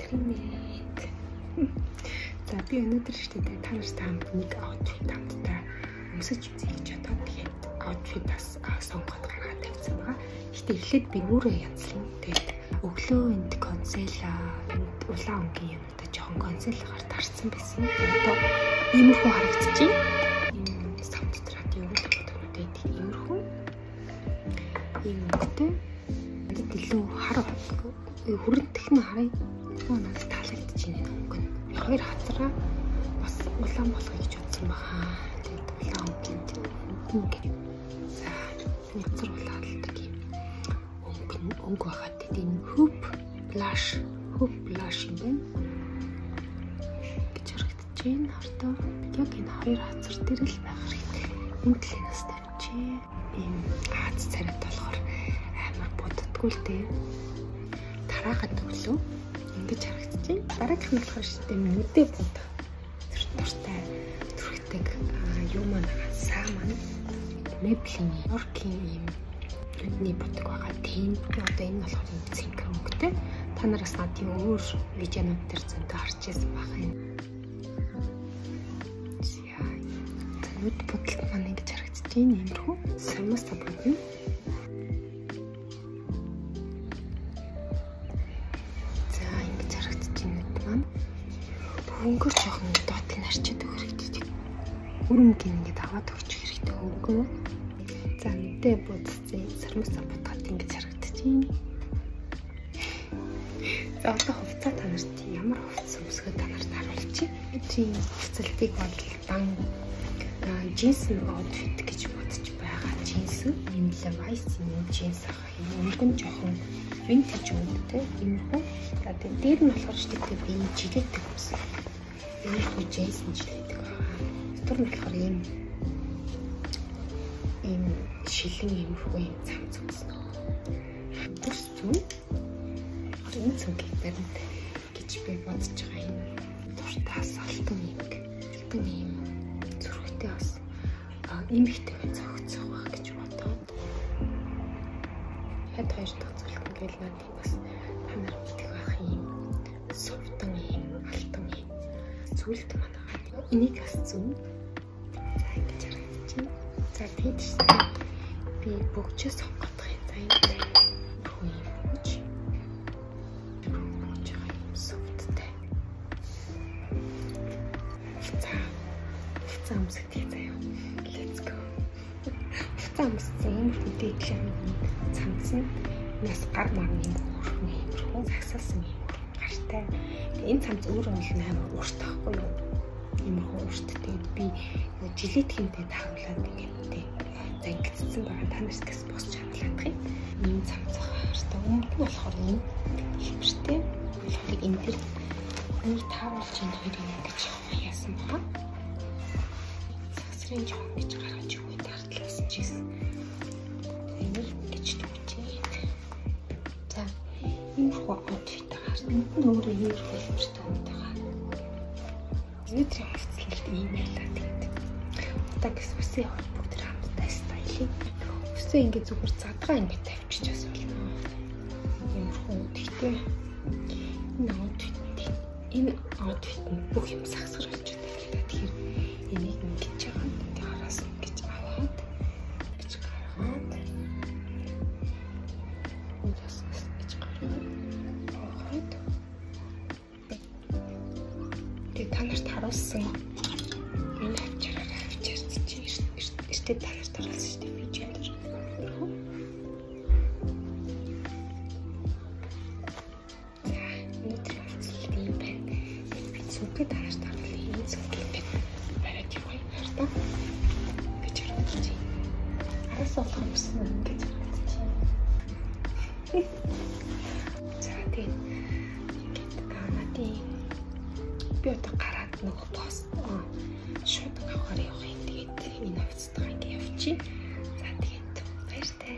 Гэрмэт. За би өнөөдөр штэ та нартай хамт нэг аутфит хамтдаа өмсөж үзье гэж бодоод тэгээд аутфит бас сонгоод гаргаад тавьсан байгаа. Гэтэ эхлээд би өөрөө янзлан тэгээд өглөө энд консела улаан өнгийн юмудаа жоохон конселгаар тарцсан байсан. Одоо иймэрхүү харагдчих. Энэ саунд радио гэдэг иймэрхүү. Ийм өнгөтэй. Энд илүү хар хүрэнтэх нь харъя. Надад таалагдж байна өнгө нь. Хоёр хацраа бас улаан болгоё гэж бодсон байгаа. Тэгээд улаан өнгө. За, хацар улаалдаг юм. Өнгө байхад тийм Hoop Blush юм байна. Гэж харагдаж байна. Хартаа яг энэ хоёр хацар дээр л байх хэрэгтэй. Энэ талаас тавьчих. Ийм Аз царайд болохоор амар буддаггүй л дээ. Тараагаад өглөө ингэж харагдаж байна. Дараагийнх нь болохоор шүү дээ нүдээ буд. Туртай түрхдэг юу маань саа маань Maybelline York-ийн ийм нүдний будаг байгаа. Тийм одоо энэ болохоор ийм цэнгэр өнгөтэй. Та нараас надын өөр видеонууд дээр зөндөө харж байсан байх юм. За нүд будалт маань ингэж харагдаж байна. Иймэрхүү сармас сабун. Өнгөөр жоохон доотлон арчаад өгөх хэрэгтэй. Өрөмгийн ингээд аваад өгч хэрэгтэй өнгөө. За мэдээ будцсан сармасаа бутгаад ингэж харагдаж байна. За одоо хувцас та нарт ямар хувцас өмсгөө та нарт харуулчих. Тийм хувцалтыг бол дан джинс аутфит гэж бодож байгаа. Джинс юм Levi's юм джинс ах юм. Өнгө нь жоохон vintage өнгөтэй. Иймэрхүү. За дээр нь болохоор ч тийм би жилеттэй өмсөн. Иймэрхүү Jason жилеттэй байгаа. Дотор нь болохоор ийм шилэн иймэрхүү юм цам цамсан. Хамтарч зүүн. Энэ цүнхийг баримт гэж би бодож байгаа юм. Туртаас алтан юм зүрхтэй бас нэмэгтэй цогцох байх гэж бодоод. Хэд хоёр дахь зүйл ингээл надад бас та нар мэдэх байх юм. Сувдан юм, алтан юм. Зүйлт манайхаа энийг бас зүүн. За ингэж харагдаж байна. За тэгээд би бүгчээ сонгох юм. За энэ хүү юм бүгч. Бүгч юм сувдтай. За өмсгдээ заяа. Let's go. Хамссан юм хөдөлгөөн цамцсан нас гар марны хөрхөн сагсаасан юм гартай. Энэ цамц өөрөө бол амар урт тахгүй юу? Иймэрхүү урт. Тэгээд би жилет хэмтэй тааруулаад ингээд зангидсан байгаа. Танаас гэс босч харуулах юм. Ийм цамц хартай. Өмнө нь болохоор энэ хэлбэртэй. Тэгэхээр энэ дэр нэг тааруулж энэ хоёрыг ингэж яасан баа. Сагсрын жоон гэж гаргаж өгөө тартлаас чийсэн. Энийг гэж төвчээ. За энэ аутфит харсан. Өөрөө юу хэлбэртэй юм байгаа. Зэтрийн хувцлалт ийм байлаа тэгээд. Одоо гэс үсээ бүгд хамтдаа стайлыг. Үсээ ингэ зүгээр задгаа ингэ тавьчих бас болно. Иймэрхүү гэхдээ энэ аутфит нь бүх юм сагсар болчиход байна. Тэгэхээр энийг ингэж яагаад энэ хараас ингэж аваад гэж гаргаад уус гэж гаргаад тэгээд та нарт харуулсан энэ авчираа авчирч эртээ та нарт харуулсан шүү дээ видео дээр. Сүнхээ та нарт харуулъя. Энэ сүнхээ бариад явах юм гэж харагдаж байна. Араас болох юмсан ингэж харагдаж байна. За тийм надад би одоо гараад нөгөө пост шууд авахаар явах юм. Тэгээд энэ хувцастайгаа ингэ явчих. За тэгээд баяртай.